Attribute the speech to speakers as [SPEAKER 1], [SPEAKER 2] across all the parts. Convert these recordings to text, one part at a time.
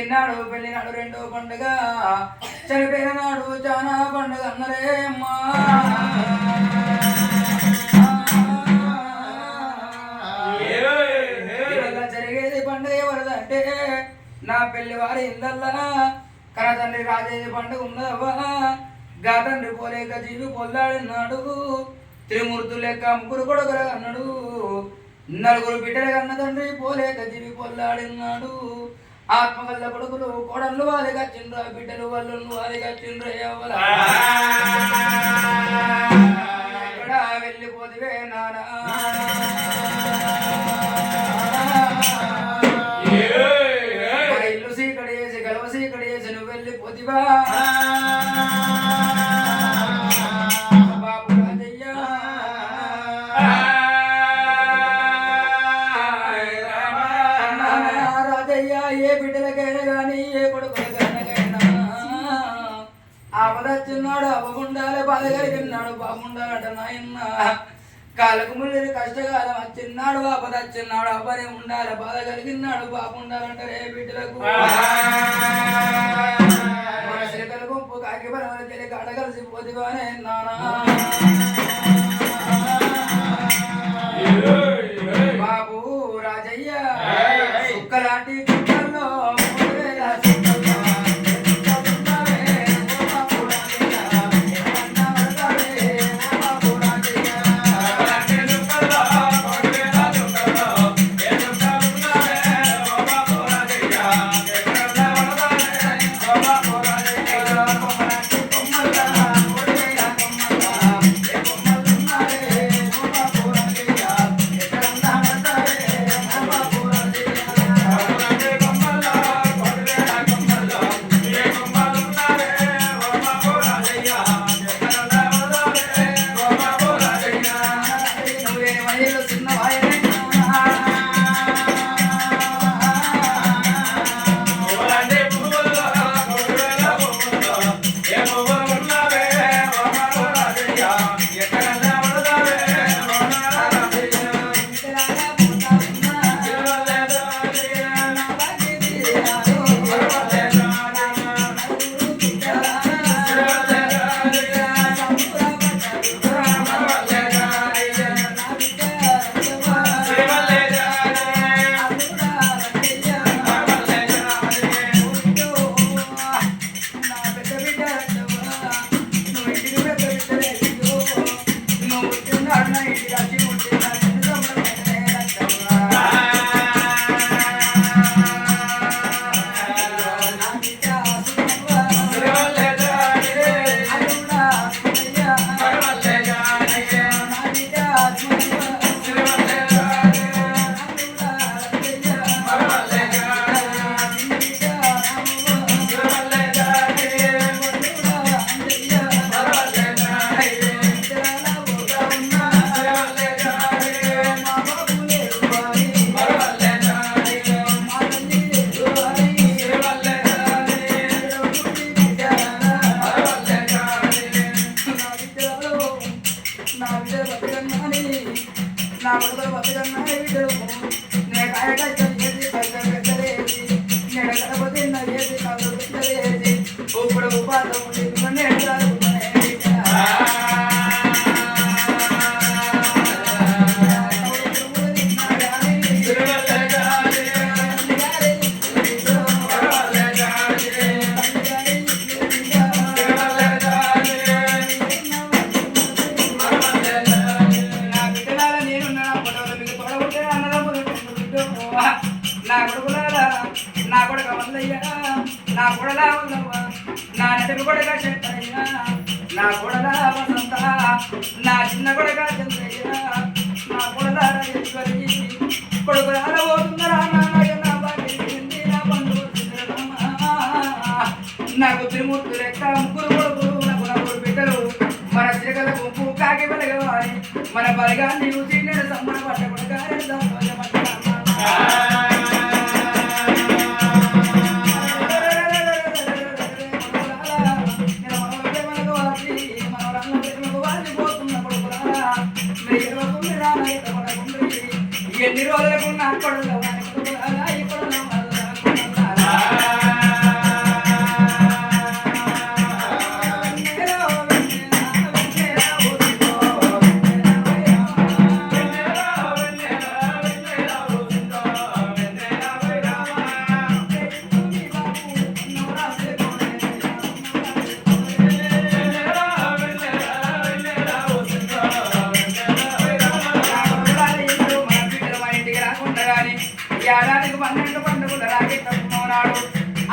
[SPEAKER 1] పుట్టినాడు పెళ్ళినాడు రెండో పండుగ చనిపోయిన నాడు చాలా పండుగ అన్నరే అమ్మా జరిగేది పండుగ ఎవరిదంటే నా పెళ్లి వారి ఇళ్ళల్లా కనతండ్రి రాజేది పండుగ ఉన్నదవ్వా గా తండ్రి పోలేక జీవి పొల్లాడినాడు త్రిమూర్తులు లెక్క ముగ్గురు కొడుకులు అన్నాడు నలుగురు బిడ్డలు కన్న తండ్రి పోలేక జీవి పొల్లాడినాడు ఆత్మకల్ల కొడుకులు కోడళ్ళు వారిగా చిండ్ర బిడ్డలు వాళ్ళు వారిగా చిండ్ర ఎక్కడ వెళ్ళిపోతివే నానా ఇల్లు సీకడి వేసి గలవ సీకడి వేసి నువ్వు వెళ్ళిపోతివా బాబు రాజయ్య రాజయ్య ఏ బిడ్డలకైనా కానీ ఏ కొడుకులకైనా ఆపదచ్చిన్నాడు అవ్వకుండాలి బాధ కలిగినాడు బాగుండాలట నాయన్న కాలకు ముళ్ళని కష్టకాలం వచ్చిన్నాడు ఆపదచ్చిన్నాడు అవ్వనే ఉండాలి బాధ కలిగినాడు బాగుండాలంటారే బిడ్డలకు మన శ్రీకల గుంపు కాకి బలమల చెల్లి కాడ కలిసి పోదివానే నానా బాబు రాజయ్య సుక్కలాంటి చుక్కల్లో నా కొడుక వల్లయ్య నా కొడలా నా నటి కొడుక శంకరయ్య నా కొడలా వసంత నా చిన్న కొడుక చంద్రయ్య నా కొడలా రాజేశ్వరి కొడుకులాల పోతున్నారా నా బాధ్యత నా బంధువు నాకు త్రిమూర్తులు లెక్క ముగ్గురు కొడుకులు నాకు నలుగురు బిడ్డలు మన శ్రీకల గుంపు కాకి వెలగవాలి మన బలగాన్ని చూసి నేను సమ్మన పడ్డ కొడుక ఎన్ని రోజులకు నా కొడుకు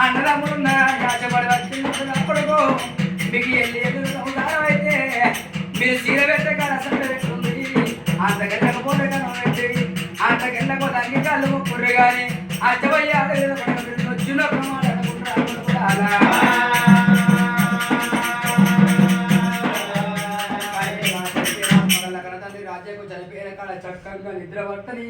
[SPEAKER 1] అన్నదమ్ములున్న ఆశపడి వచ్చినప్పుడు మీకు వెళ్ళి సంసారం అయితే మీరు చీర పెట్టే కాడ అసలు పెట్టుంది అంతకెళ్ళకపోతే కనుక పెట్టి అంతకెళ్ళకపోతే అన్ని కాళ్ళు ముక్కుర్రు కానీ అచ్చబోయి వచ్చిన రాజ్యకు చనిపోయిన కాడ చక్కగా నిద్ర పట్టని